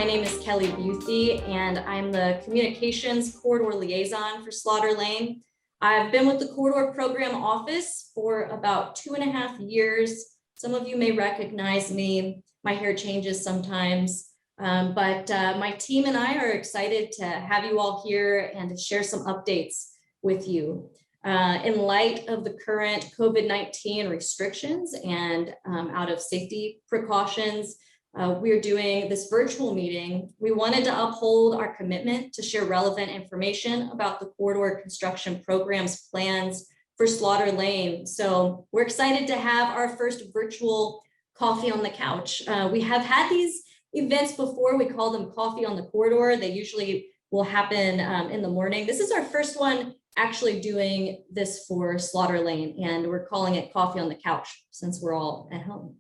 name is Kelly Busey, and I'm the Communications Corridor Liaison for Slaughter Lane. I've been with the Corridor Program Office for about 2.5 years. Some of you may recognize me. My hair changes sometimes, but my team and I are excited to have you all here and to share some updates with you. In light of the current COVID-19 restrictions and out of safety precautions, we're doing this virtual meeting. We wanted to uphold our commitment to share relevant information about the corridor construction program's plans for Slaughter Lane. So we're excited to have our first virtual coffee on the couch. We have had these events before. We call them coffee on the corridor. They usually will happen in the morning. This is our first one actually doing this for Slaughter Lane, and we're calling it coffee on the couch since we're all at home.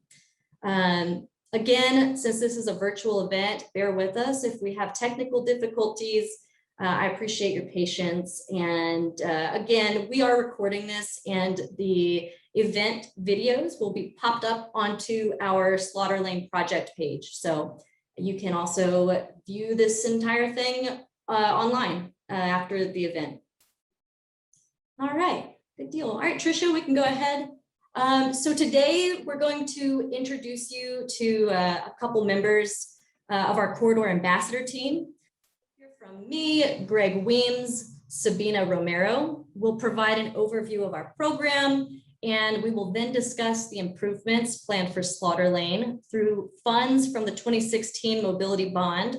Again, since this is a virtual event, bear with us if we have technical difficulties. I appreciate your patience. And again, we are recording this, and the event videos will be popped up onto our Slaughter Lane project page. So you can also view this entire thing online after the event. All right, good deal. All right, Tricia, we can go ahead. So today we're going to introduce you to a couple members of our Corridor Ambassador team. Here from me, Greg Weems, Sabina Romero will provide an overview of our program, and we will then discuss the improvements planned for Slaughter Lane through funds from the 2016 Mobility Bond.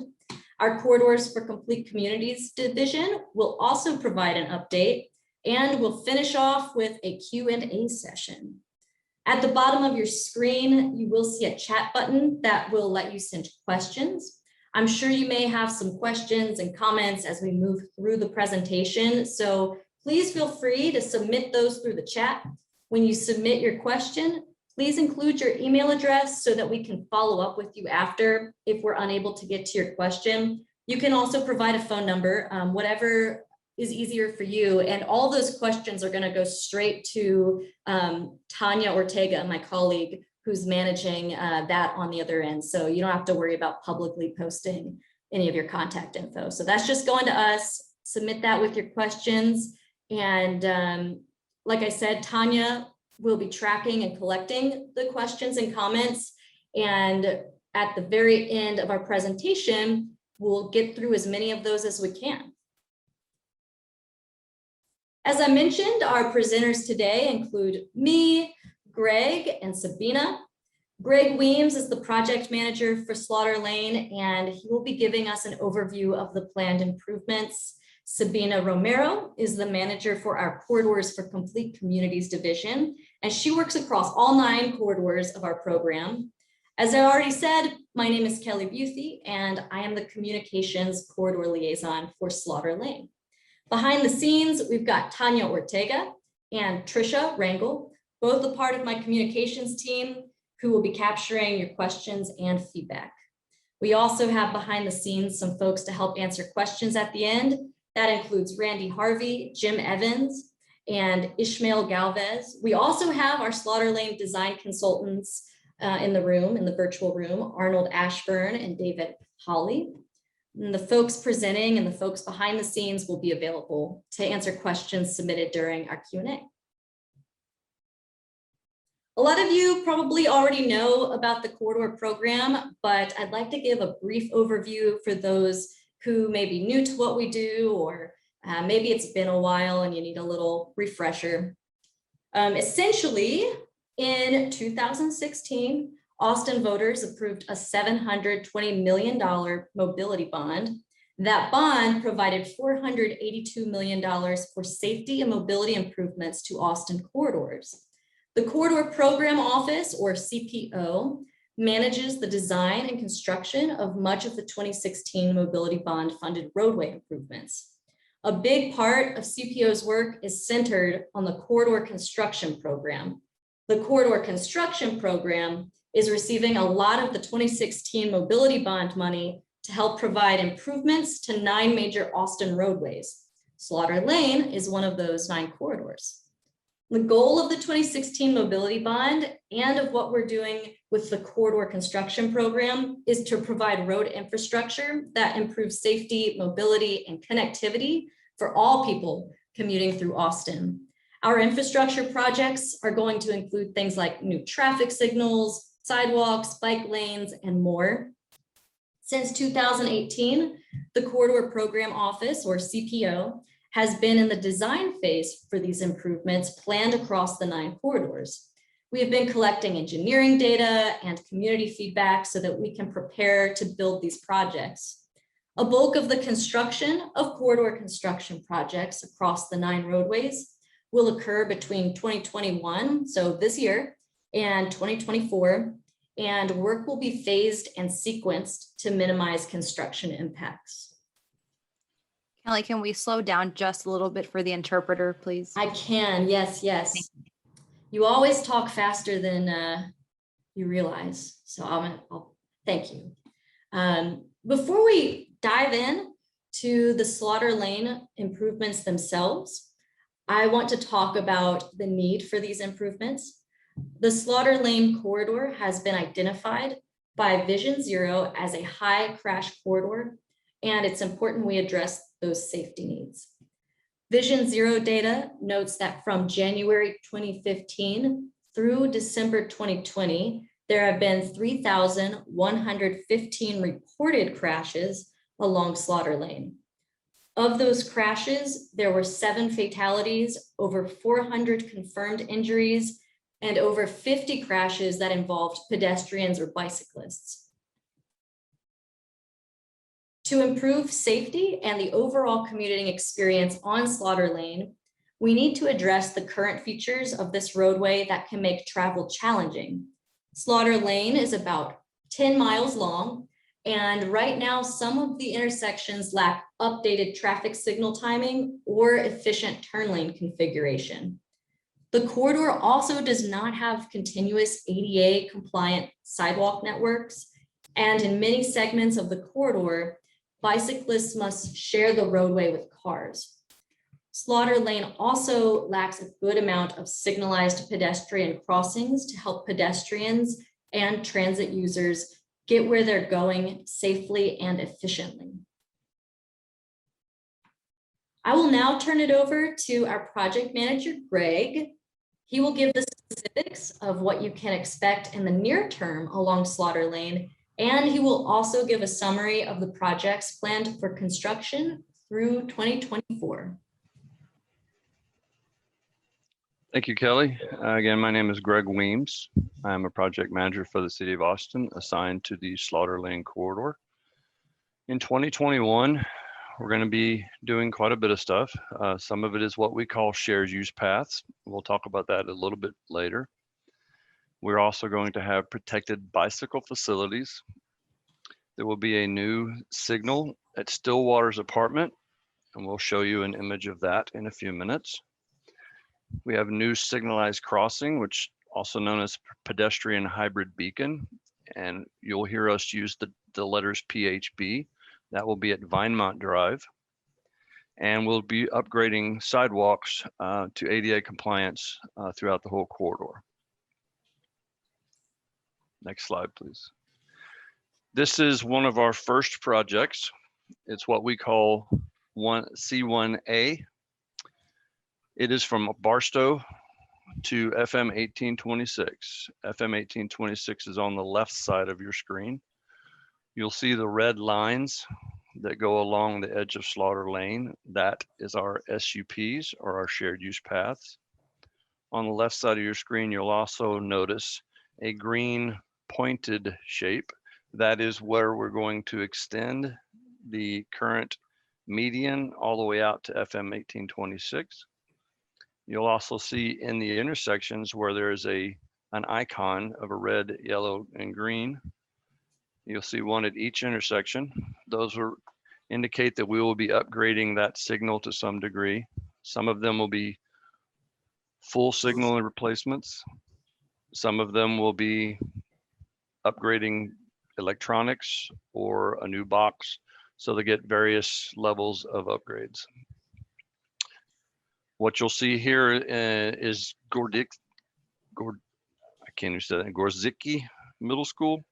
Our Corridors for Complete Communities division will also provide an update, and we'll finish off with a Q&A session. At the bottom of your screen, you will see a chat button that will let you send questions. I'm sure you may have some questions and comments as we move through the presentation, so please feel free to submit those through the chat. When you submit your question, please include your email address so that we can follow up with you after if we're unable to get to your question. You can also provide a phone number, whatever is easier for you. And all those questions are going to go straight to Tanya Ortega, my colleague, who's managing that on the other end. So you don't have to worry about publicly posting any of your contact info. So that's just going to us. Submit that with your questions. And like I said, Tanya will be tracking and collecting the questions and comments. And at the very end of our presentation, we'll get through as many of those as we can. As I mentioned, our presenters today include me, Greg, and Sabina. Greg Weems is the project manager for Slaughter Lane, and he will be giving us an overview of the planned improvements. Sabina Romero is the manager for our Corridors for Complete Communities division, and she works across all 9 corridors of our program. As I already said, my name is Kelly Busey, and I am the Communications Corridor Liaison for Slaughter Lane. Behind the scenes, we've got Tanya Ortega and Tricia Rangel, both a part of my communications team, who will be capturing your questions and feedback. We also have behind the scenes some folks to help answer questions at the end. That includes Randy Harvey, Jim Evans, and Ishmael Galvez. We also have our Slaughter Lane design consultants in the room, in the virtual room, Arnold Ashburn and David Hawley. And the folks presenting and the folks behind the scenes will be available to answer questions submitted during our Q&A. A lot of you probably already know about the Corridor program, but I'd like to give a brief overview for those who may be new to what we do, or maybe it's been a while and you need a little refresher. Essentially, in 2016, Austin voters approved a $720 million mobility bond. That bond provided $482 million for safety and mobility improvements to Austin corridors. The Corridor Program Office, or CPO, manages the design and construction of much of the 2016 mobility bond funded roadway improvements. A big part of CPO's work is centered on the Corridor Construction Program. The Corridor Construction Program is receiving a lot of the 2016 mobility bond money to help provide improvements to 9 major Austin roadways. Slaughter Lane is one of those 9 corridors. The goal of the 2016 Mobility Bond and of what we're doing with the corridor construction program is to provide road infrastructure that improves safety, mobility, and connectivity for all people commuting through Austin. Our infrastructure projects are going to include things like new traffic signals, sidewalks, bike lanes, and more. Since 2018, the Corridor Program Office, or CPO, has been in the design phase for these improvements planned across the 9 corridors. We have been collecting engineering data and community feedback so that we can prepare to build these projects. A bulk of the construction of corridor construction projects across the 9 roadways will occur between 2021, so this year, and 2024, and work will be phased and sequenced to minimize construction impacts. Kelly, can we slow down just a little bit for the interpreter, please? I can, yes, yes. You always talk faster than you realize, so I'll thank you. Before we dive in to the Slaughter Lane improvements themselves, I want to talk about the need for these improvements. The Slaughter Lane corridor has been identified by Vision Zero as a high crash corridor, and it's important we address those safety needs. Vision Zero data notes that from January 2015 through December 2020, there have been 3,115 reported crashes along Slaughter Lane. Of those crashes, there were 7 fatalities, over 400 confirmed injuries, and over 50 crashes that involved pedestrians or bicyclists. To improve safety and the overall commuting experience on Slaughter Lane, we need to address the current features of this roadway that can make travel challenging. Slaughter Lane is about 10 miles long, and right now some of the intersections lack updated traffic signal timing or efficient turn lane configuration. The corridor also does not have continuous ADA compliant sidewalk networks, and in many segments of the corridor, bicyclists must share the roadway with cars. Slaughter Lane also lacks a good amount of signalized pedestrian crossings to help pedestrians and transit users get where they're going safely and efficiently. I will now turn it over to our project manager, Greg. He will give the specifics of what you can expect in the near term along Slaughter Lane, and he will also give a summary of the projects planned for construction through 2024. Thank you, Kelly. Again, my name is Greg Weems. I'm a project manager for the City of Austin, assigned to the Slaughter Lane corridor. In 2021, we're going to be doing quite a bit of stuff. Some of it is what we call shared use paths. We'll talk about that a little bit later. We're also going to have protected bicycle facilities. There will be a new signal at Stillwater's apartment, and we'll show you an image of that in a few minutes. We have a new signalized crossing, which also known as pedestrian hybrid beacon, and you'll hear us use the letters PHB. That will be at Vinemont Drive, and we'll be upgrading sidewalks to ADA compliance throughout the whole corridor. Next slide, please. This is one of our first projects. It's what we call C1A. It is from Barstow to FM 1826. FM 1826 is on the left side of your screen. You'll see the red lines that go along the edge of Slaughter Lane. That is our SUPs, or our shared use paths. On the left side of your screen, you'll also notice a green pointed shape. That is where we're going to extend the current median all the way out to FM 1826. You'll also see in the intersections where there's an icon of a red, yellow, and green. You'll see one at each intersection. Those will indicate that we will be upgrading that signal to some degree. Some of them will be full signal and replacements. Some of them will be upgrading electronics or a new box, so they get various levels of upgrades. What you'll see here is I can't even say that, Gorzicki Middle School.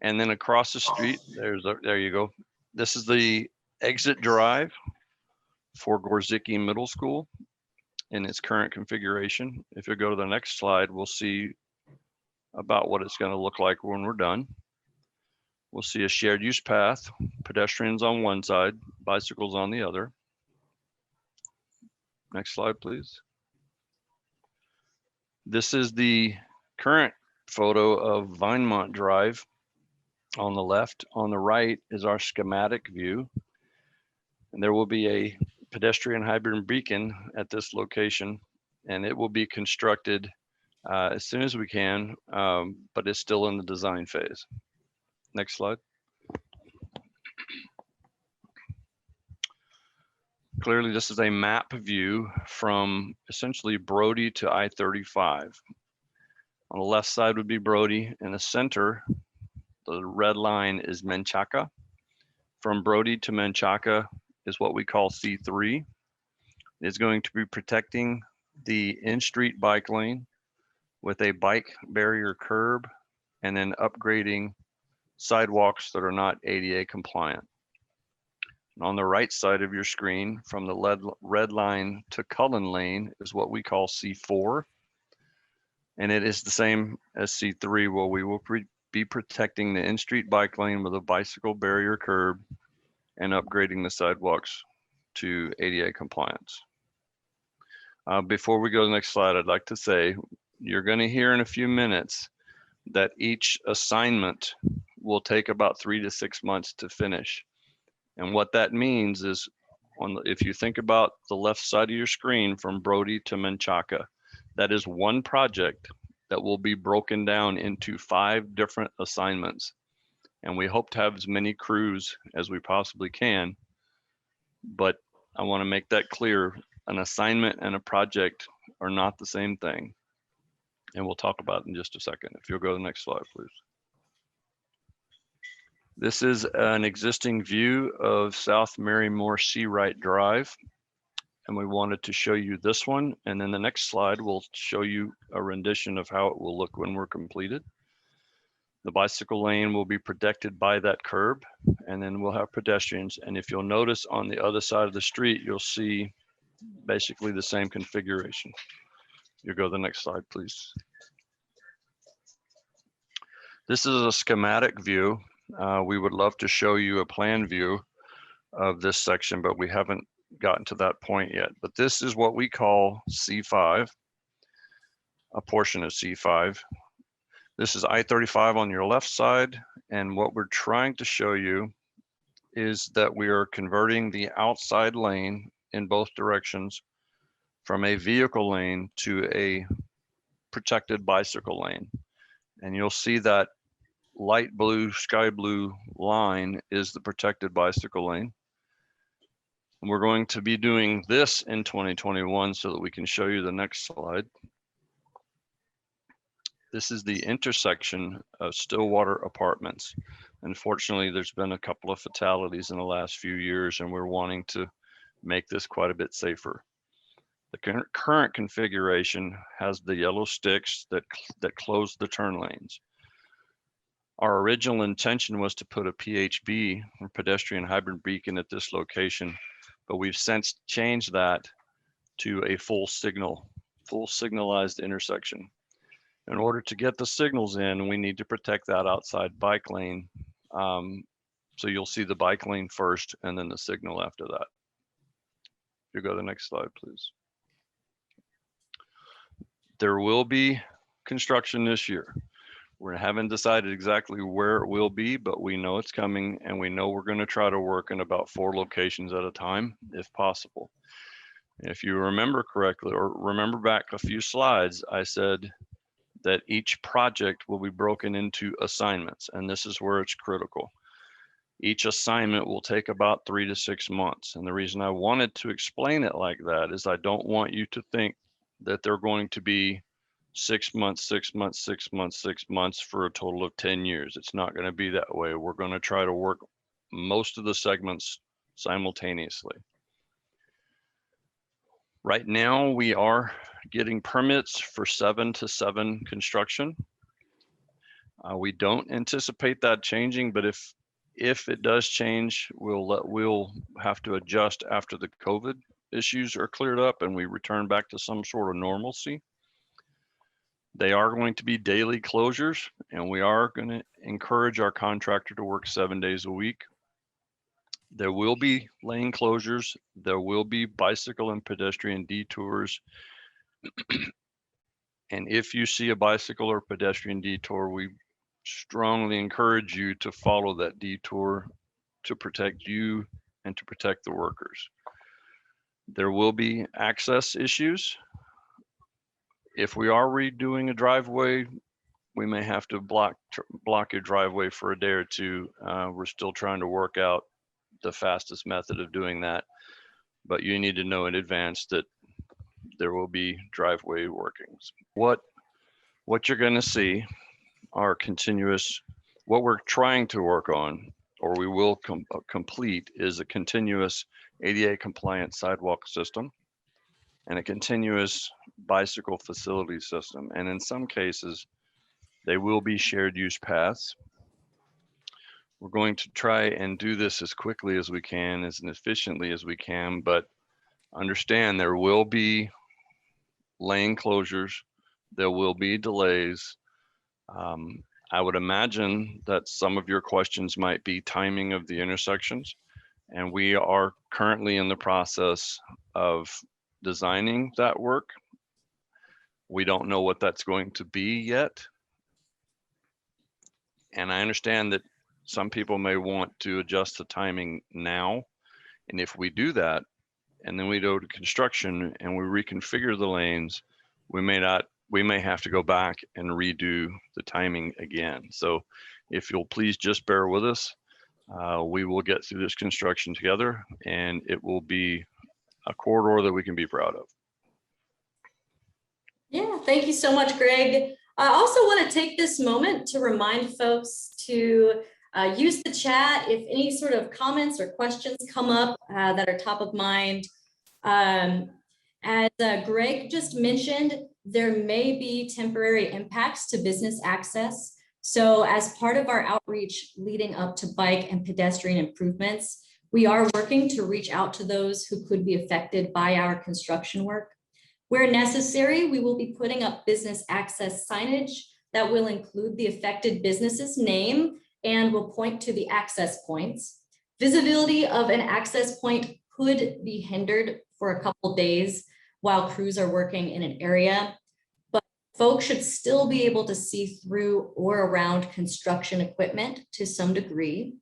And then across the street, there you go. This is the exit drive for Gorzicki Middle School in its current configuration. If you go to the next slide, we'll see about what it's going to look like when we're done. We'll see a shared use path, pedestrians on one side, bicycles on the other. Next slide, please. This is the current photo of Vinemont Drive on the left. On the right is our schematic view. And there will be a pedestrian hybrid beacon at this location, and it will be constructed as soon as we can, but it's still in the design phase. Next slide. Clearly, this is a map view from essentially Brody to I-35. On the left side would be Brody. In the center, the red line is Menchaca. From Brody to Menchaca is what we call C3. It's going to be protecting the in-street bike lane with a bike barrier curb and then upgrading sidewalks that are not ADA compliant. And on the right side of your screen, from the red line to Cullen Lane is what we call C4. And it is the same as C3, where we will be protecting the in-street bike lane with a bicycle barrier curb and upgrading the sidewalks to ADA compliance. Before we go to the next slide, I'd like to say, you're going to hear in a few minutes that each assignment will take about 3 to 6 months to finish. And what that means is, if you think about the left side of your screen from Brody to Menchaca, that is one project that will be broken down into 5 different assignments. And we hope to have as many crews as we possibly can. But I want to make that clear. An assignment and a project are not the same thing. And we'll talk about it in just a second. If you'll go to the next slide, please. This is an existing view of South Mary Moore Seawright Drive. And we wanted to show you this one. And then the next slide will show you a rendition of how it will look when we're completed. The bicycle lane will be protected by that curb, and then we'll have pedestrians. And if you'll notice on the other side of the street, you'll see basically the same configuration. You go to the next slide, please. This is a schematic view. We would love to show you a plan view of this section, but we haven't gotten to that point yet. But this is what we call C5, a portion of C5. This is I-35 on your left side. And what we're trying to show you is that we are converting the outside lane in both directions from a vehicle lane to a protected bicycle lane. And you'll see that light blue, sky blue line is the protected bicycle lane. And we're going to be doing this in 2021 so that we can show you the next slide. This is the intersection of Stillwater Apartments. Unfortunately, there's been a couple of fatalities in the last few years, and we're wanting to make this quite a bit safer. The current configuration has the yellow sticks that close the turn lanes. Our original intention was to put a PHB, or pedestrian hybrid beacon, at this location, but we've since changed that to a full signalized intersection. In order to get the signals in, we need to protect that outside bike lane. So you'll see the bike lane first and then the signal after that. You go to the next slide, please. There will be construction this year. We haven't decided exactly where it will be, but we know it's coming, and we know we're going to try to work in about 4 locations at a time, if possible. If you remember correctly, or remember back a few slides, I said that each project will be broken into assignments, and this is where it's critical. Each assignment will take about 3 to 6 months. And the reason I wanted to explain it like that is I don't want you to think that they're going to be 6 months, 6 months, 6 months, 6 months for a total of 10 years. It's not going to be that way. We're going to try to work most of the segments simultaneously. Right now, we are getting permits for 7-to-7 construction. We don't anticipate that changing, but if it does change, we'll have to adjust after the COVID issues are cleared up and we return back to some sort of normalcy. They are going to be daily closures, and we are going to encourage our contractor to work 7 days a week. There will be lane closures. There will be bicycle and pedestrian detours. And if you see a bicycle or pedestrian detour, we strongly encourage you to follow that detour to protect you and to protect the workers. There will be access issues. If we are redoing a driveway, we may have to block your driveway for a day or two. We're still trying to work out the fastest method of doing that, but you need to know in advance that there will be driveway workings. What you're going to see are continuous, what we're trying to work on, or we will complete, is a continuous ADA compliant sidewalk system and a continuous bicycle facility system. And in some cases, they will be shared use paths. We're going to try and do this as quickly as we can, as efficiently as we can, but understand there will be lane closures, there will be delays. I would imagine that some of your questions might be timing of the intersections, and we are currently in the process of designing that work. We don't know what that's going to be yet. And I understand that some people may want to adjust the timing now. And if we do that, and then we go to construction and we reconfigure the lanes, we may have to go back and redo the timing again. So if you'll please just bear with us, we will get through this construction together, and it will be a corridor that we can be proud of. Yeah, thank you so much, Greg. I also want to take this moment to remind folks to use the chat if any sort of comments or questions come up that are top of mind. As Greg just mentioned, there may be temporary impacts to business access. So as part of our outreach leading up to bike and pedestrian improvements, we are working to reach out to those who could be affected by our construction work. Where necessary, we will be putting up business access signage that will include the affected business's name and will point to the access points. Visibility of an access point could be hindered for a couple days while crews are working in an area, but folks should still be able to see through or around construction equipment to some degree.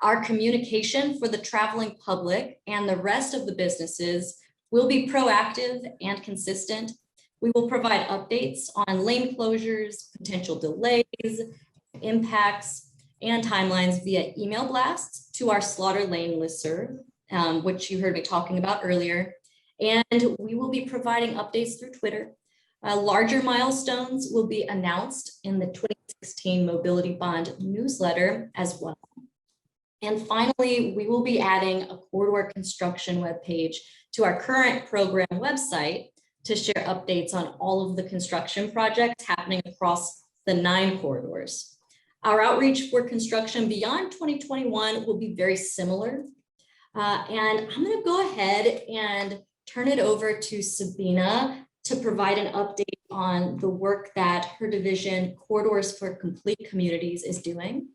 Our communication for the traveling public and the rest of the businesses will be proactive and consistent. We will provide updates on lane closures, potential delays, impacts, and timelines via email blasts to our Slaughter Lane listserv, which you heard me talking about earlier. And we will be providing updates through Twitter. Larger milestones will be announced in the 2016 Mobility Bond newsletter as well. And finally, we will be adding a corridor construction webpage to our current program website to share updates on all of the construction projects happening across the 9 corridors. Our outreach for construction beyond 2021 will be very similar. And I'm going to go ahead and turn it over to Sabina to provide an update on the work that her division, Corridors for Complete Communities, is doing.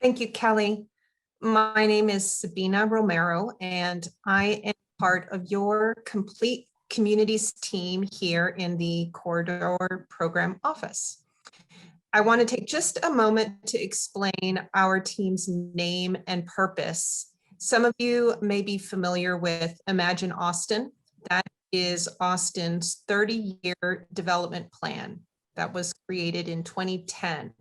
Thank you, Kelly. My name is Sabina Romero, and I am part of your Complete Communities team here in the Corridor Program Office. I want to take just a moment to explain our team's name and purpose. Some of you may be familiar with Imagine Austin. That is Austin's 30-year development plan that was created in 2010.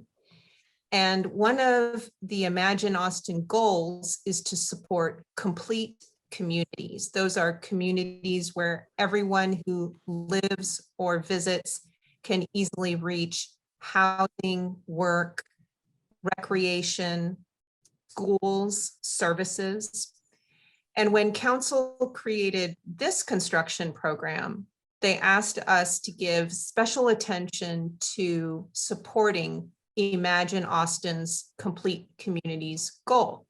And one of the Imagine Austin goals is to support complete communities. Those are communities where everyone who lives or visits can easily reach housing, work, recreation, schools, services. And when council created this construction program, they asked us to give special attention to supporting Imagine Austin's Complete Communities goal.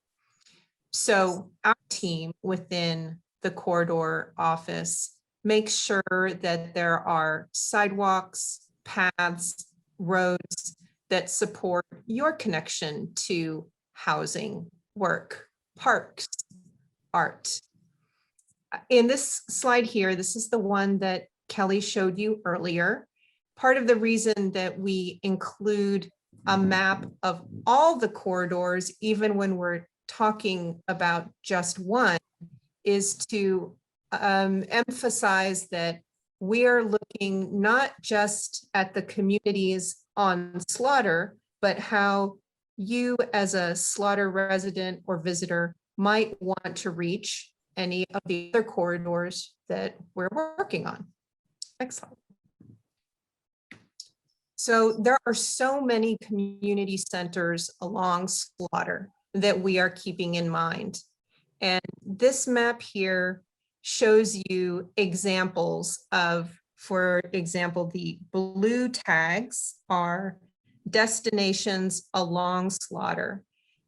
So our team within the corridor office makes sure that there are sidewalks, paths, roads that support your connection to housing, work, parks, art. In this slide here, this is the one that Kelly showed you earlier. Part of the reason that we include a map of all the corridors, even when we're talking about just one, is to emphasize that we are looking not just at the communities on Slaughter, but how you as a Slaughter resident or visitor might want to reach any of the other corridors that we're working on. Next slide. So there are so many community centers along Slaughter that we are keeping in mind. And this map here shows you examples of, for example, the blue tags are destinations along Slaughter.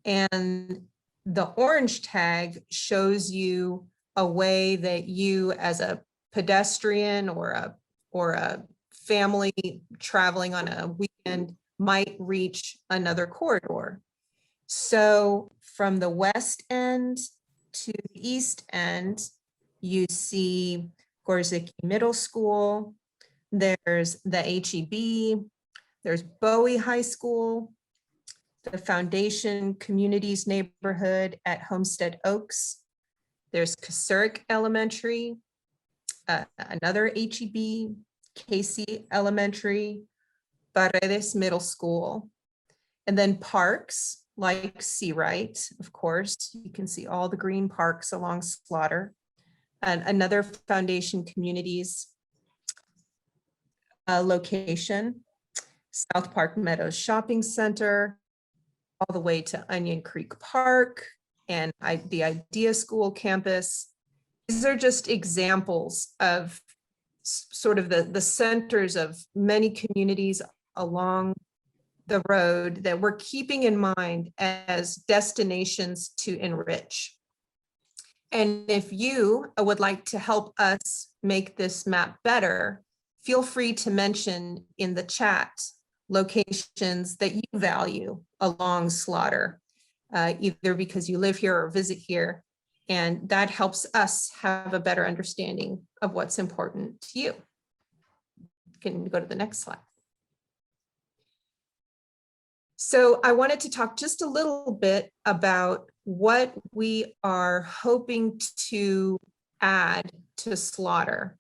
And the orange tag shows you a way that you as a pedestrian or a family traveling on a weekend might reach another corridor. So from the west end to the east end, you see Gorzycki Middle School, there's the HEB, there's Bowie High School, the Foundation Communities Neighborhood at Homestead Oaks, there's Kasurik Elementary, another HEB, Casey Elementary, Paredes Middle School, and then parks like Seawright, of course. You can see all the green parks along Slaughter, and another Foundation Communities location, South Park Meadows Shopping Center, all the way to Onion Creek Park and the Idea School campus. These are just examples of sort of the centers of many communities along the road that we're keeping in mind as destinations to enrich. And if you would like to help us make this map better, feel free to mention in the chat locations that you value along Slaughter, either because you live here or visit here. And that helps us have a better understanding of what's important to you. Can we go to the next slide? So I wanted to talk just a little bit about what we are hoping to add to Slaughter.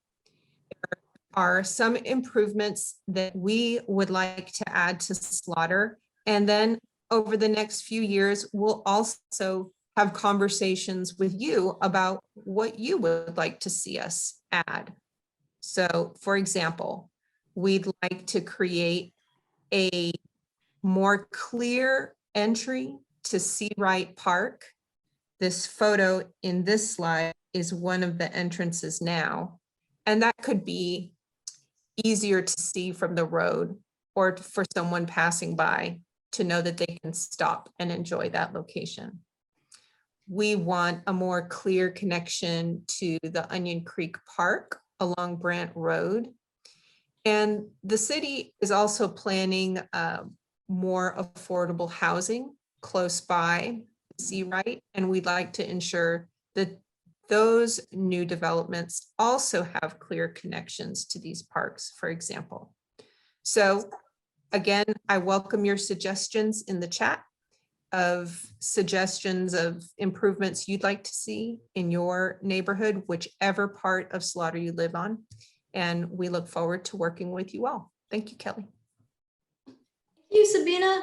There are some improvements that we would like to add to Slaughter. And then over the next few years, we'll also have conversations with you about what you would like to see us add. So for example, we'd like to create a more clear entry to Seawright Park. This photo in this slide is one of the entrances now, and that could be easier to see from the road or for someone passing by to know that they can stop and enjoy that location. We want a more clear connection to the Onion Creek Park along Brant Road. And the city is also planning more affordable housing close by Seawright, and we'd like to ensure that those new developments also have clear connections to these parks, for example. So again, I welcome your suggestions in the chat of suggestions of improvements you'd like to see in your neighborhood, whichever part of Slaughter you live on. And we look forward to working with you all. Thank you, Kelly. Thank you, Sabina.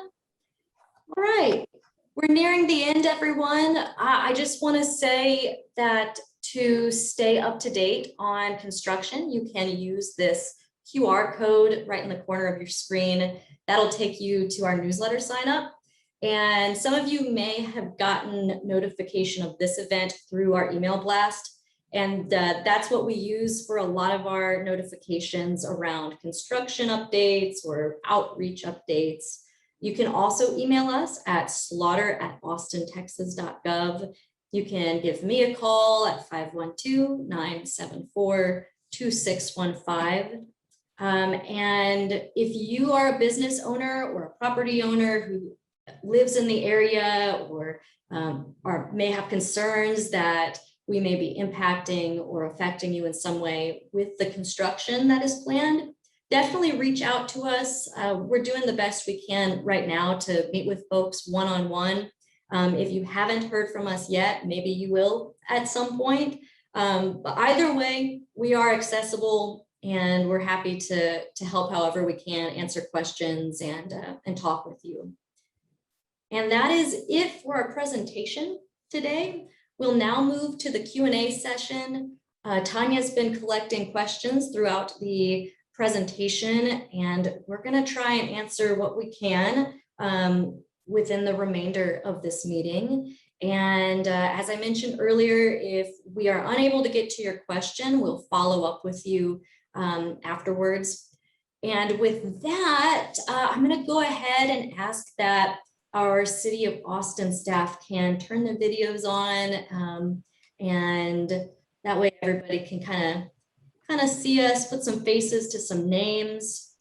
All right, we're nearing the end, everyone. I just want to say that to stay up to date on construction, you can use this QR code right in the corner of your screen. That'll take you to our newsletter sign up. And some of you may have gotten notification of this event through our email blast. And that's what we use for a lot of our notifications around construction updates or outreach updates. You can also email us at slaughter@austintexas.gov. You can give me a call at 512-974-2615. And if you are a business owner or a property owner who lives in the area or may have concerns that we may be impacting or affecting you in some way with the construction that is planned, definitely reach out to us. We're doing the best we can right now to meet with folks one-on-one. If you haven't heard from us yet, maybe you will at some point. But either way, we are accessible and we're happy to help however we can, answer questions and talk with you. And that is it for our presentation today. We'll now move to the Q&A session. Tanya's been collecting questions throughout the presentation, and we're going to try and answer what we can within the remainder of this meeting. And as I mentioned earlier, if we are unable to get to your question, we'll follow up with you afterwards. And with that, I'm going to go ahead and ask that our City of Austin staff can turn their videos on, and that way everybody can kind of see us, put some faces to some names.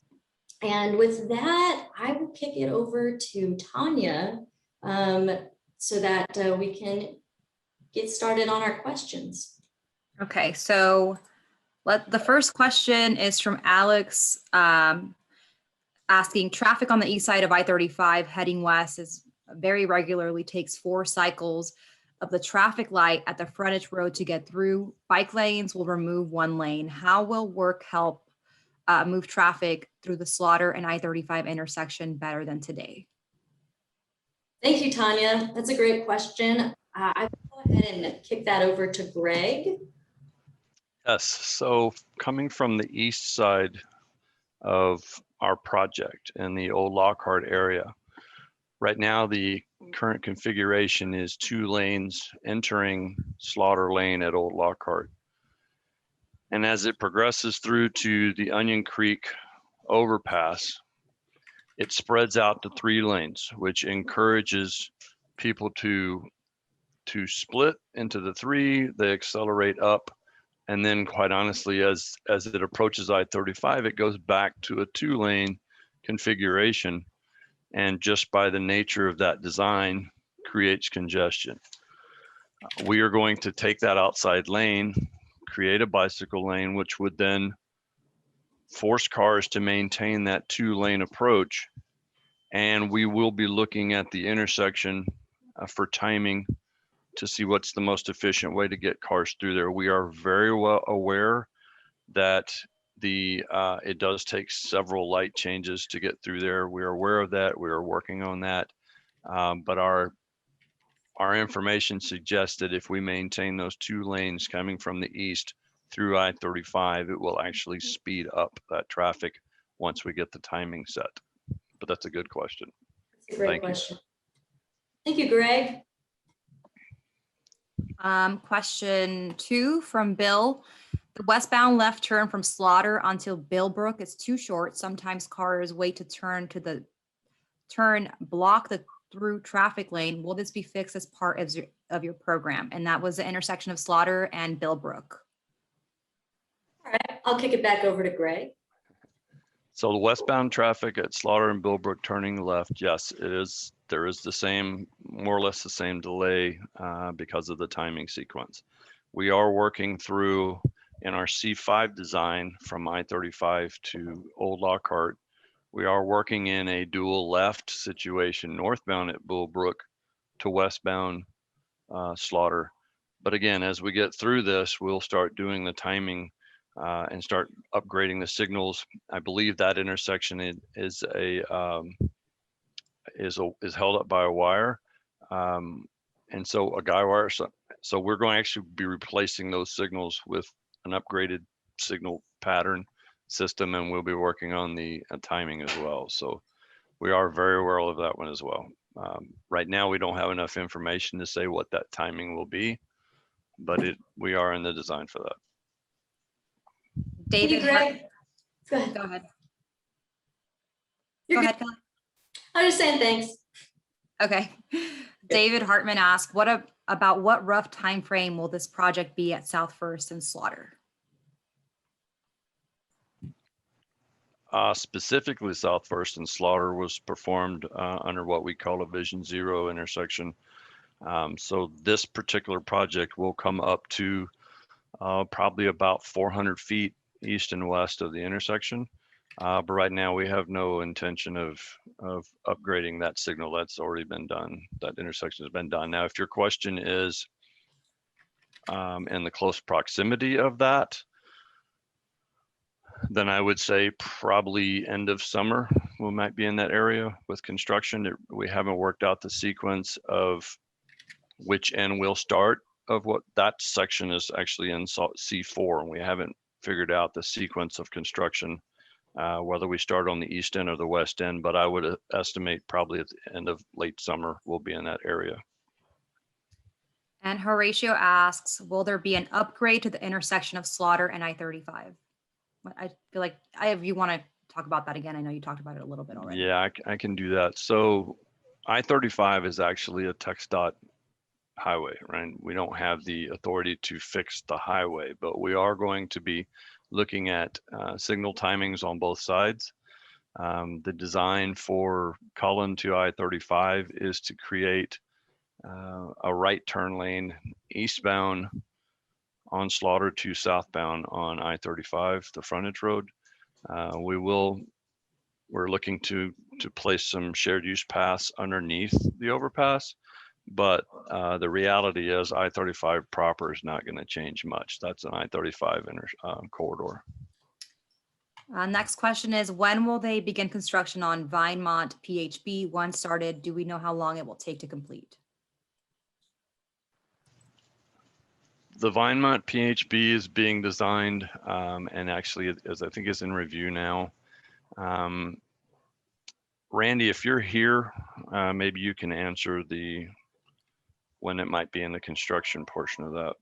And with that, I will kick it over to Tanya so that we can get started on our questions. Okay, so the first question is from Alex, asking, traffic on the east side of I-35 heading west very regularly takes 4 cycles of the traffic light at the frontage road to get through. Bike lanes will remove 1 lane. How will work help move traffic through the Slaughter and I-35 intersection better than today? Thank you, Tanya. That's a great question. I will go ahead and kick that over to Greg. Yes, so coming from the east side of our project in the old Lockhart area, right now the current configuration is 2 lanes entering Slaughter Lane at Old Lockhart. And as it progresses through to the Onion Creek overpass, it spreads out to 3 lanes, which encourages people to split into the 3. They accelerate up. And then quite honestly, as it approaches I-35, it goes back to a 2-lane configuration. And just by the nature of that design, creates congestion. We are going to take that outside lane, create a bicycle lane, which would then force cars to maintain that 2-lane approach. And we will be looking at the intersection for timing to see what's the most efficient way to get cars through there. We are very well aware that it does take several light changes to get through there. We are aware of that. We are working on that. But our information suggests that if we maintain those 2 lanes coming from the east through I-35, it will actually speed up that traffic once we get the timing set. But that's a good question. That's a great question. Thank you, Greg. Question 2 from Bill. The westbound left turn from Slaughter until Billbrook is too short. Sometimes cars wait to turn block the through traffic lane. Will this be fixed as part of your program? And that was the intersection of Slaughter and Billbrook. All right, I'll kick it back over to Greg. So the westbound traffic at Slaughter and Billbrook turning left, yes, there is the same, more or less the same delay because of the timing sequence. We are working through in our C5 design from I-35 to Old Lockhart. We are working in a dual left situation, northbound at Billbrook to westbound Slaughter. But again, as we get through this, we'll start doing the timing and start upgrading the signals. I believe that intersection is held up by a wire, and so a guy wire. So we're going to actually be replacing those signals with an upgraded signal pattern system, and we'll be working on the timing as well. So we are very aware of that one as well. Right now, we don't have enough information to say what that timing will be, but we are in the design for that. Thank you, David, Hart- Greg. Go ahead. go ahead. You're Go good. ahead, Kelly. I'm just saying thanks. Okay. David Hartman asked, about what rough time frame will this project be at South First and Slaughter? Specifically, South First and Slaughter was performed under what we call a Vision Zero intersection. So this particular project will come up to probably about 400 feet east and west of the intersection. But right now we have no intention of upgrading that signal. That's already been done. That intersection has been done. Now, if your question is in the close proximity of that, then I would say probably end of summer, we might be in that area with construction. We haven't worked out the sequence of which end will start of what that section is actually in C4. And we haven't figured out the sequence of construction, whether we start on the east end or the west end, but I would estimate probably at the end of late summer, we'll be in that area. And Horatio asks, will there be an upgrade to the intersection of Slaughter and I-35? I feel like if you want to talk about that again, I know you talked about it a little bit already. Yeah, I can do that. So I-35 is actually a TxDOT highway, right? We don't have the authority to fix the highway, but we are going to be looking at signal timings on both sides. The design for Cullen to I-35 is to create a right turn lane eastbound on Slaughter to southbound on I-35, the frontage road. We're looking to place some shared use paths underneath the overpass, but the reality is I-35 proper is not going to change much. That's an I-35 corridor. Next question is, when will they begin construction on Vinemont PHB? Once started, do we know how long it will take to complete? The Vinemont PHB is being designed and actually, as I think is in review now. Randy, if you're here, maybe you can answer when it might be in the construction portion of that.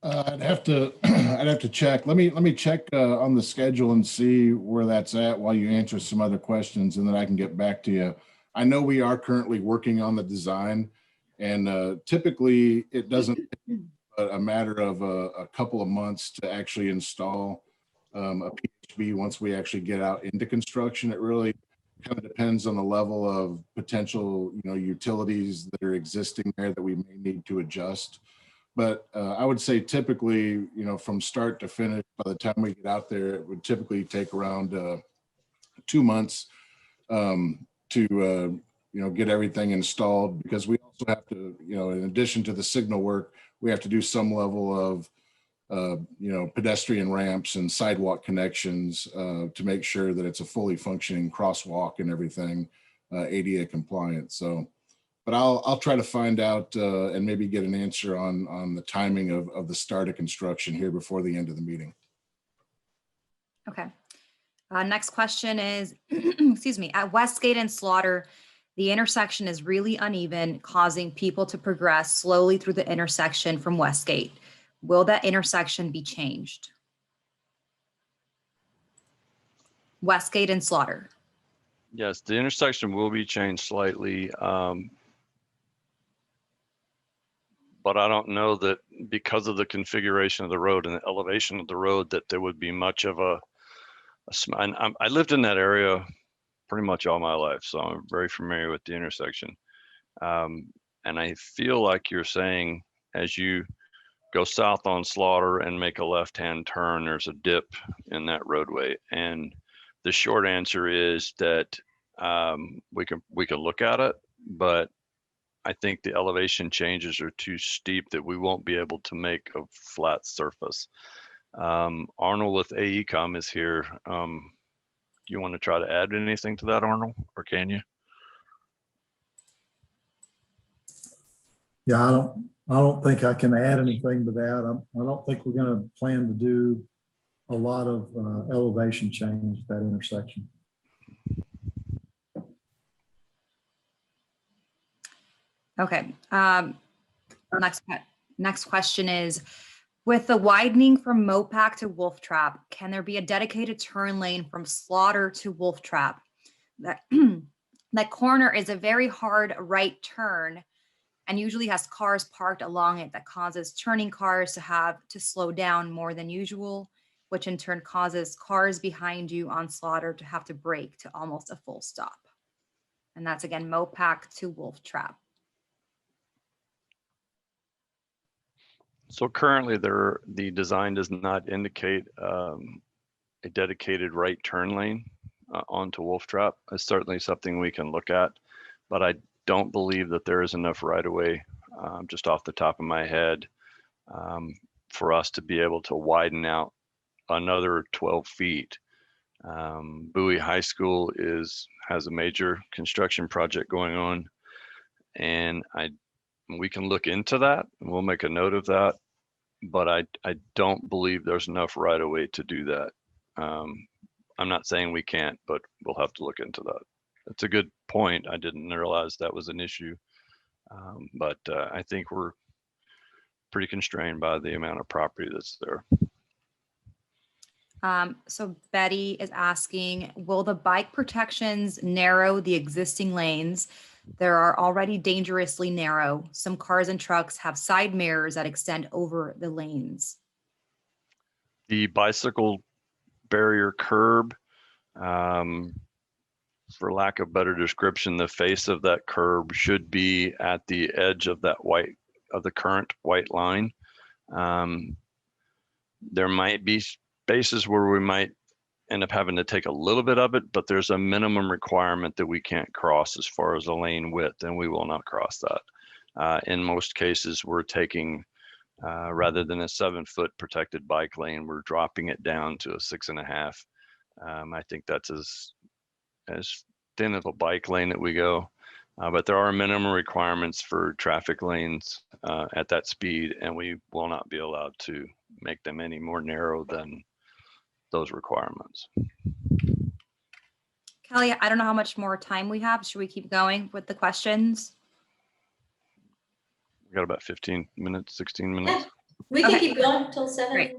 I'd have to check. Let me check on the schedule and see where that's at while you answer some other questions, and then I can get back to you. I know we are currently working on the design, and typically it doesn't take a matter of a couple of months to actually install a PHB once we actually get out into construction. It really kind of depends on the level of potential, utilities that are existing there that we may need to adjust. But I would say typically, from start to finish, by the time we get out there, it would typically take around 2 months to get everything installed, because we also have to, in addition to the signal work, we have to do some level of pedestrian ramps and sidewalk connections to make sure that it's a fully functioning crosswalk and everything, ADA compliant. So, but I'll try to find out and maybe get an answer on the timing of the start of construction here before the end of the meeting. Okay. Next question is, excuse me, at Westgate and Slaughter, the intersection is really uneven, causing people to progress slowly through the intersection from Westgate. Will that intersection be changed? Westgate and Slaughter. Yes, the intersection will be changed slightly. But I don't know that because of the configuration of the road and the elevation of the road that there would be much of I lived in that area pretty much all my life, so I'm very familiar with the intersection. And I feel like you're saying as you go south on Slaughter and make a left-hand turn, there's a dip in that roadway. And the short answer is that we can look at it, but I think the elevation changes are too steep that we won't be able to make a flat surface. Arnold with AECom is here. Do you want to try to add anything to that, Arnold, or can you? Yeah, I don't think I can add anything to that. I don't think we're going to plan to do a lot of elevation change at that intersection. Okay. Next question is, with the widening from Mopac to Wolf Trap, can there be a dedicated turn lane from Slaughter to Wolf Trap? That, that corner is a very hard right turn and usually has cars parked along it that causes turning cars to have to slow down more than usual, which in turn causes cars behind you on Slaughter to have to brake to almost a full stop. And that's again, Mopac to Wolf Trap. So currently the design does not indicate a dedicated right turn lane onto Wolf Trap. It's certainly something we can look at, but I don't believe that there is enough right of way, just off the top of my head, for us to be able to widen out another 12 feet. Bowie High School has a major construction project going on, and we can look into that and we'll make a note of that, but I don't believe there's enough right of way to do that. I'm not saying we can't, but we'll have to look into that. That's a good point. I didn't realize that was an issue. But I think we're pretty constrained by the amount of property that's there. So Betty is asking, will the bike protections narrow the existing lanes? There are already dangerously narrow. Some cars and trucks have side mirrors that extend over the lanes. The bicycle barrier curb, for lack of better description, the face of that curb should be at the edge of that the current white line. There might be spaces where we might end up having to take a little bit of it, but there's a minimum requirement that we can't cross as far as the lane width, and we will not cross that. In most cases, we're taking, rather than a 7-foot protected bike lane, we're dropping it down to a 6.5. I think that's as thin of a bike lane that we go, but there are minimum requirements for traffic lanes at that speed, and we will not be allowed to make them any more narrow than those requirements. Kelly, I don't know how much more time we have. Should we keep going with the questions? We got about 15 minutes, 16 Yeah, minutes. we can Okay. keep going until 7. Great.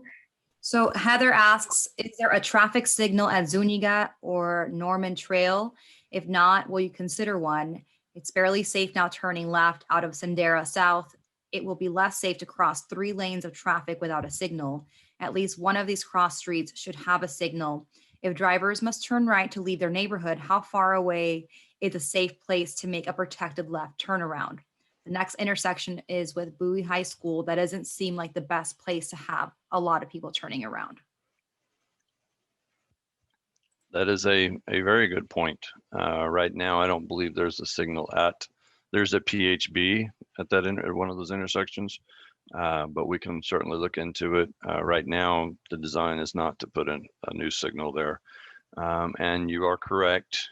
So Heather asks, is there a traffic signal at Zuniga or Norman Trail? If not, will you consider one? It's barely safe now turning left out of Sendera South. It will be less safe to cross 3 lanes of traffic without a signal. At least one of these cross streets should have a signal. If drivers must turn right to leave their neighborhood, how far away is a safe place to make a protected left turnaround? The next intersection is with Bowie High School. That doesn't seem like the best place to have a lot of people turning around. That is a very good point. Right now, I don't believe there's a signal there's a PHB at at one of those intersections, but we can certainly look into it. Right now, the design is not to put in a new signal there. And you are correct.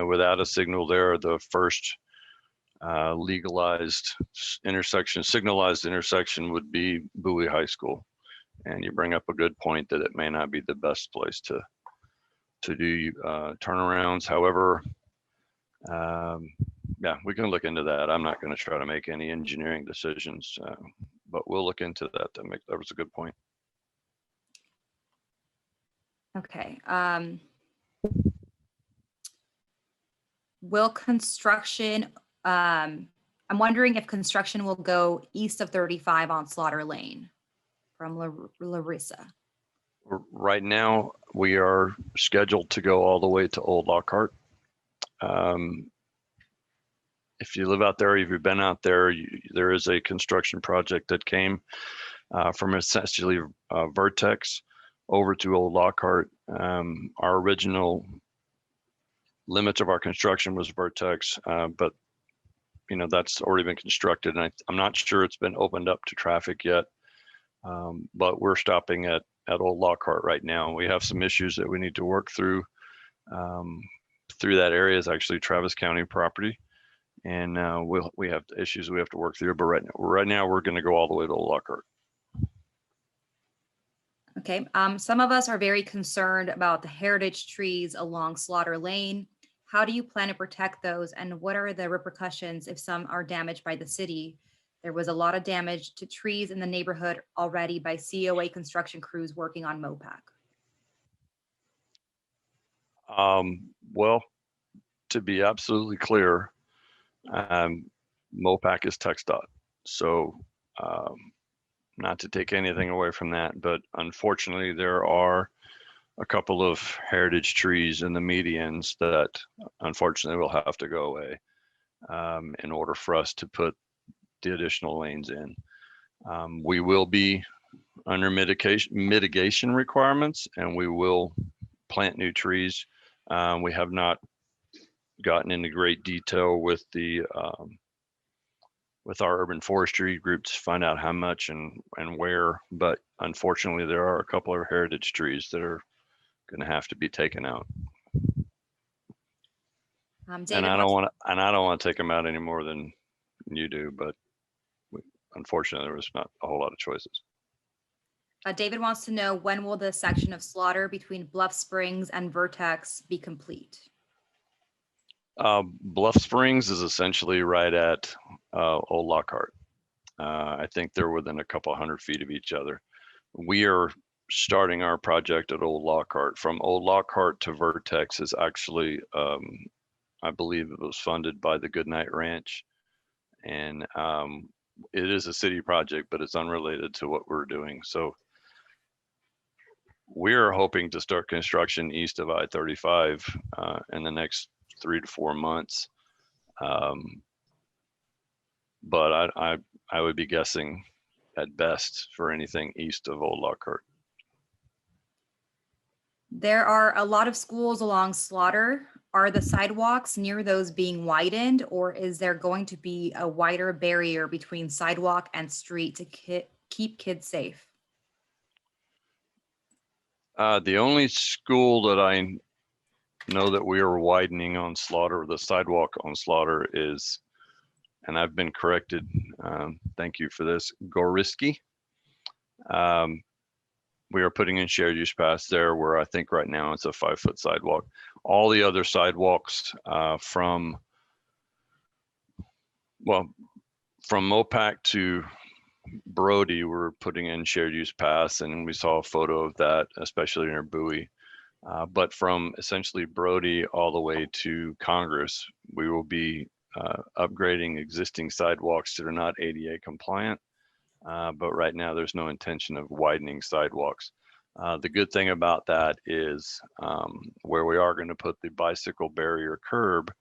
Without a signal there, the first legalized intersection, signalized intersection would be Bowie High School. And you bring up a good point that it may not be the best place to do turnarounds. However, yeah, we can look into that. I'm not going to try to make any engineering decisions, but we'll look into that. That was a good point. Okay. Will construction, I'm wondering if construction will go east of 35 on Slaughter Lane from Larissa. Right now, we are scheduled to go all the way to Old Lockhart. If you live out there, if you've been out there, there is a construction project that came from essentially Vertex over to Old Lockhart. Our original limits of our construction was Vertex, but that's already been constructed, and I'm not sure it's been opened up to traffic yet. But we're stopping at Old Lockhart right now. We have some issues that we need to work through. Through that area is actually Travis County property, and we have issues we have to work through. But right now we're going to go all the way to Old Lockhart. Okay. Some of us are very concerned about the heritage trees along Slaughter Lane. How do you plan to protect those, and what are the repercussions if some are damaged by the city? There was a lot of damage to trees in the neighborhood already by COA construction crews working on MOPAC. Well, to be absolutely clear, MOPAC is TxDOT. So not to take anything away from that, but unfortunately there are a couple of heritage trees in the medians that unfortunately will have to go away in order for us to put the additional lanes in. We will be under mitigation requirements, and we will plant new trees. We have not gotten into great detail with the with our urban forestry group to find out how much and where, but unfortunately there are a couple of heritage trees that are going to have to be taken out. David And I don't wants- want to take them out any more than you do, but unfortunately there was not a whole lot of choices. David wants to know, when will the section of Slaughter between Bluff Springs and Vertex be complete? Bluff Springs is essentially right at Old Lockhart. I think they're within a couple 100 feet of each other. We are starting our project at Old Lockhart. From Old Lockhart to Vertex is actually, I believe it was funded by the Goodnight Ranch. And it is a city project, but it's unrelated to what we're doing. So we're hoping to start construction east of I-35 in the next 3 to 4 months. But I would be guessing at best for anything east of Old Lockhart. There are a lot of schools along Slaughter. Are the sidewalks near those being widened, or is there going to be a wider barrier between sidewalk and street to keep kids safe? The only school that I know that we are widening on Slaughter, the sidewalk on Slaughter is, and I've been corrected, thank you for this, Goriski. We are putting in shared use paths there where I think right now it's a 5-foot sidewalk. All the other sidewalks from MOPAC to Brody, we're putting in shared use paths, and we saw a photo of that, especially near Bowie. But from essentially Brody all the way to Congress, we will be upgrading existing sidewalks that are not ADA compliant. But right now there's no intention of widening sidewalks. The good thing about that is where we are going to put the bicycle barrier curb,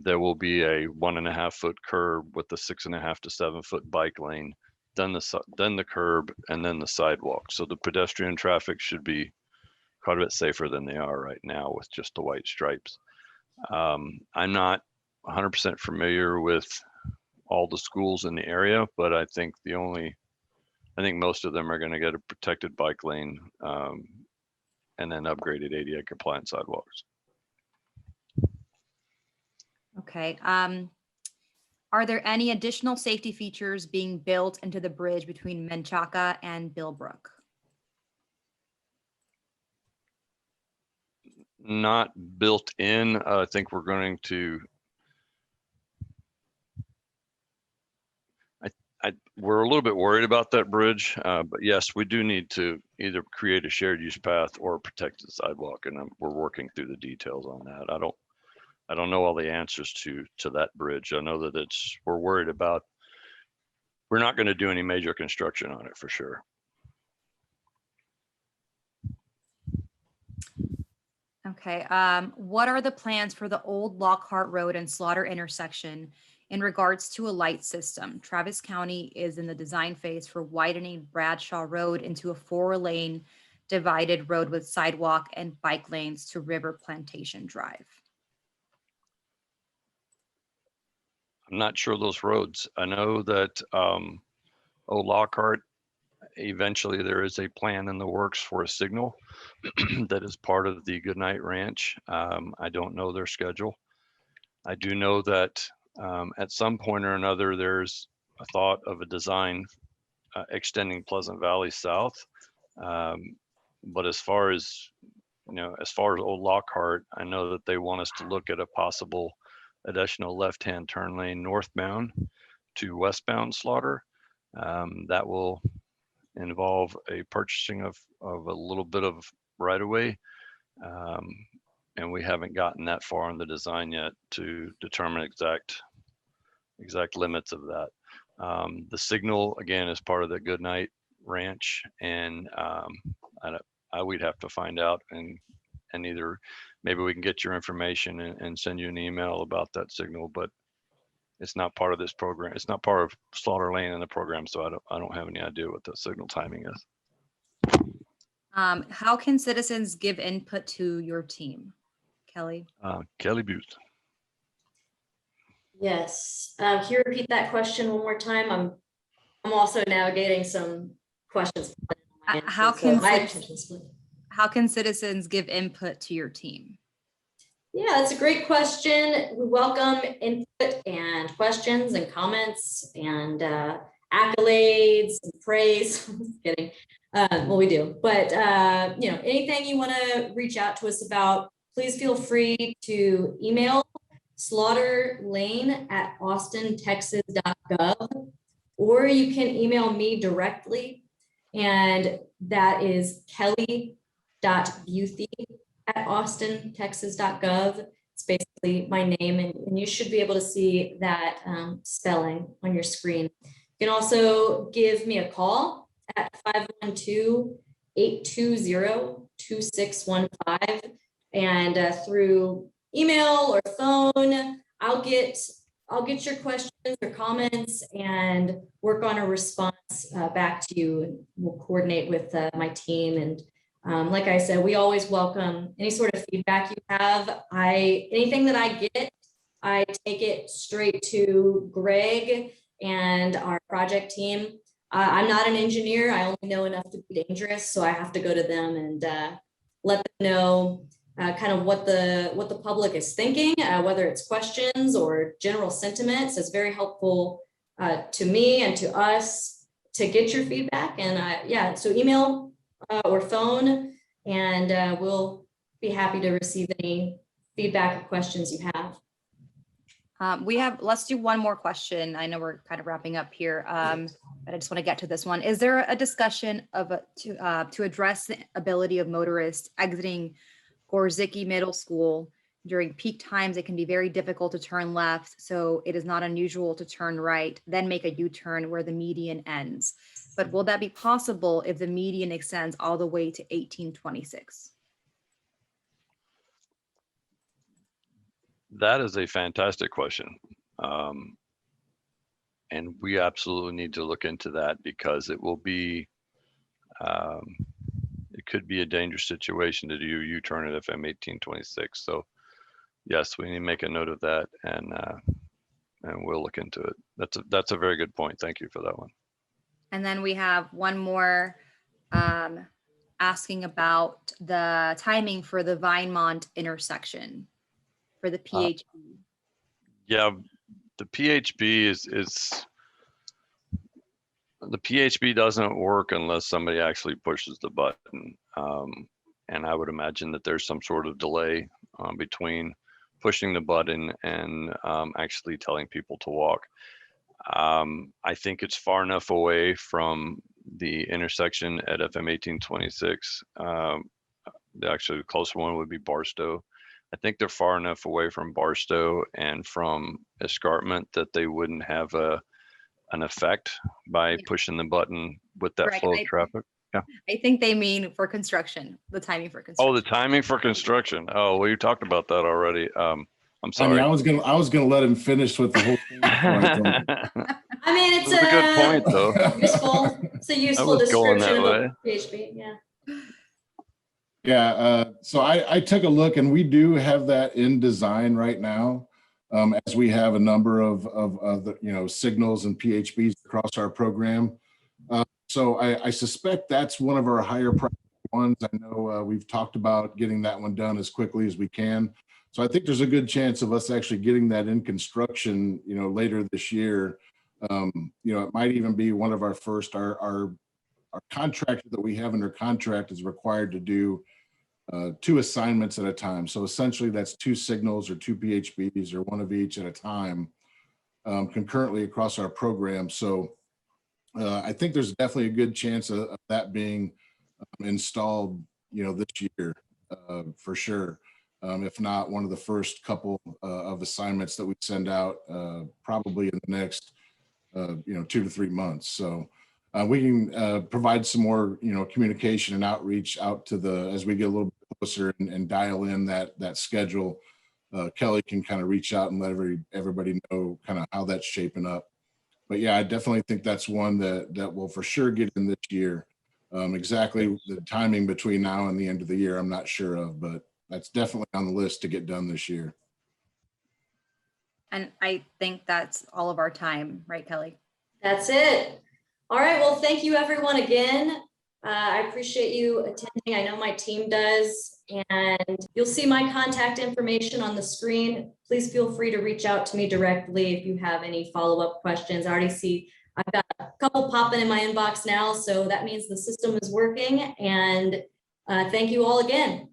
there will be a 1.5-foot curb with the 6.5 to 7-foot bike lane, then the curb, and then the sidewalk. So the pedestrian traffic should be quite a bit safer than they are right now with just the white stripes. I'm not 100% familiar with all the schools in the area, but I think most of them are going to get a protected bike lane and then upgraded ADA compliant sidewalks. Okay. Are there any additional safety features being built into the bridge between Menchaca and Billbrook? Not built in. I think we're going to, we're a little bit worried about that bridge, but yes, we do need to either create a shared use path or a protected sidewalk, and we're working through the details on that. I don't know all the answers to that bridge. I know that we're worried about, we're not going to do any major construction on it for sure. Okay. What are the plans for the old Lockhart Road and Slaughter intersection in regards to a light system? Travis County is in the design phase for widening Bradshaw Road into a 4-lane divided road with sidewalk and bike lanes to River Plantation Drive. I'm not sure those roads. I know that Old Lockhart, eventually there is a plan in the works for a signal that is part of the Goodnight Ranch. I don't know their schedule. I do know that at some point or another, there's a thought of a design extending Pleasant Valley south. But as far as as far as Old Lockhart, I know that they want us to look at a possible additional left-hand turn lane northbound to westbound Slaughter. That will involve a purchasing of a little bit of right-of-way. And we haven't gotten that far in the design yet to determine exact limits of that. The signal, again, is part of the Goodnight Ranch, and we'd have to find out and either maybe we can get your information and send you an email about that signal, but it's not part of this program. It's not part of Slaughter Lane in the program, so I don't have any idea what the signal timing is. How can citizens give input to your team? Kelly? Kelly Booth. Yes, can you repeat that question one more time? I'm also navigating some questions. How So can my cit- attention split. How can citizens give input to your team? Yeah, that's a great question. We welcome input and questions and comments and accolades and praise. Just kidding. Well, we do, but anything you want to reach out to us about, please feel free to email slaughterlane@austintexas.gov, or you can email me directly, and that is kelly.buthe@austintexas.gov. It's basically my name, and you should be able to see that spelling on your screen. You can also give me a call at 512-820-2615, and through email or phone, I'll get your questions or comments and work on a response back to you, and we'll coordinate with my team. And like I said, we always welcome any sort of feedback you have. Anything that I get, I take it straight to Greg and our project team. I'm not an engineer. I only know enough to be dangerous, so I have to go to them and let them know kind of what the public is thinking, whether it's questions or general sentiments. It's very helpful to me and to us to get your feedback. And so email or phone, and we'll be happy to receive any feedback or questions you have. Let's do one more question. I know we're kind of wrapping up here, but I just want to get to this one. Is there a discussion to address the ability of motorists exiting Gorzicki Middle School? During peak times, it can be very difficult to turn left, so it is not unusual to turn right, then make a U-turn where the median ends. But will that be possible if the median extends all the way to 1826? That is a fantastic question. And we absolutely need to look into that, because it will be, it could be a dangerous situation to do U-turn at FM 1826. So yes, we need to make a note of that, and we'll look into it. That's a very good point. Thank you for that one. And then we have one more asking about the timing for the Vinemont intersection for the PHB. Yeah, the PHB is the PHB doesn't work unless somebody actually pushes the button. And I would imagine that there's some sort of delay between pushing the button and actually telling people to walk. I think it's far enough away from the intersection at FM 1826. Actually, the closer one would be Barstow. I think they're far enough away from Barstow and from Escarpment that they wouldn't have an effect by pushing the button with that Correct. flow of traffic. I think they mean for construction, the timing for construction. Oh, the timing for construction. Oh, well, you talked about that already. I'm I sorry. mean, I was gonna let him finish with the whole thing. before I told him. I mean, it's That's a good point, though. useful. It's a useful was going description that of a PHP. Yeah. Yeah, so I took a look, and we do have that in design right now, as we have a number of the signals and PHBs across our program. So I suspect that's one of our higher priority ones. I know we've talked about getting that one done as quickly as we can. So I think there's a good chance of us actually getting that in construction, later this year. It might even be one of our first. Our contractor that we have under contract is required to do 2 assignments at a time. So essentially that's 2 signals or 2 PHBs or 1 of each at a time concurrently across our program. So I think there's definitely a good chance of that being installed, this year for sure. If not one of the first couple of assignments that we send out probably in the next, 2 to 3 months. So we can provide some more, communication and outreach out to as we get a little bit closer and dial in that schedule. Kelly can kind of reach out and let everybody know kind of how that's shaping up. But yeah, I definitely think that's one that will for sure get in this year. Exactly the timing between now and the end of the year, I'm not sure of, but that's definitely on the list to get done this year. And I think that's all of our time, right, Kelly? That's it. All right, well, thank you everyone again. I appreciate you attending. I know my team does, and you'll see my contact information on the screen. Please feel free to reach out to me directly if you have any follow-up questions. I already see I've got a couple popping in my inbox now, so that means the system is working, and thank you all again.